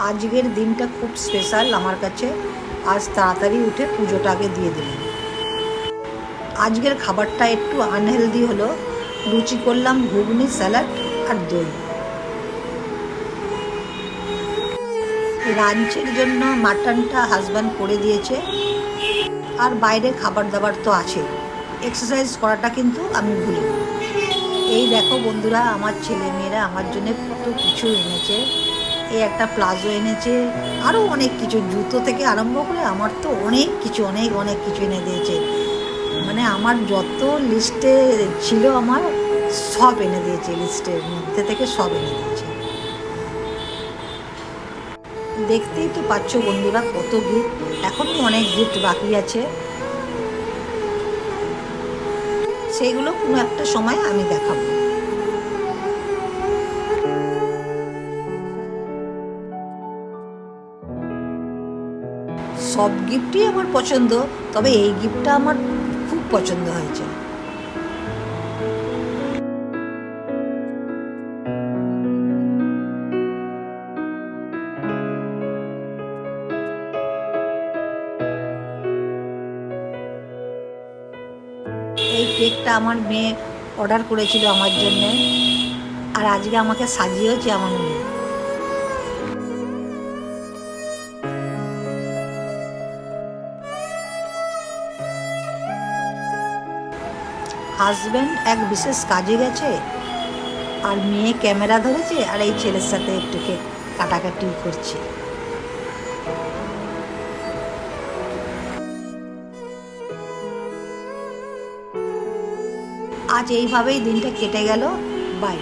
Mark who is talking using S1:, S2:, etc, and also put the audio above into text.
S1: আজকের দিনটা খুব স্পেশাল আমার কাছে। আজ তাড়াতাড়ি উঠে পুজোটা আগে দিয়ে দিলাম। আজকের খাবারটা একটু আনহেলদি হলো। লুচি করলাম, ঘুগনি, স্যালাড আর দই। লাঞ্চের জন্য মাটনটা হাজব্যান্ড করে দিয়েছে। আর বাইরে খাবার দাবার তো আছে। এক্সারসাইজ করাটা কিন্তু আমি ভুলিনি। এই দেখো বন্ধুরা, আমার ছেলে মেয়েরা আমার জন্য কত কিছু এনেছে। এই একটা প্লাজো এনেছে, আরও অনেক কিছু, জুতো থেকে আরম্ভ করে আমার তো অনেক কিছু অনেক অনেক কিছু এনে দিয়েছে। মানে আমার যত লিস্টে ছিল আমার সব এনে দিয়েছে, লিস্টের মধ্যে থেকে সব এনে দিয়েছে। দেখতেই তো পাচ্ছ বন্ধুরা কত গিফট, এখনও অনেক গিফট বাকি আছে। সেইগুলো কোনো একটা সময় আমি দেখাবো। সব গিফটই আমার পছন্দ, তবে এই গিফটটা আমার খুব পছন্দ হয়েছে। এই কেকটা আমার মেয়ে অর্ডার করেছিল আমার জন্যে, আর আজকে আমাকে সাজিয়েওছে আমার মেয়ে। হাজব্যান্ড এক বিশেষ কাজে গেছে, আর মেয়ে ক্যামেরা ধরেছে, আর এই ছেলের সাথে একটু কেক কাটাকাটি করছে। আজ এইভাবেই দিনটা কেটে গেল। বাই।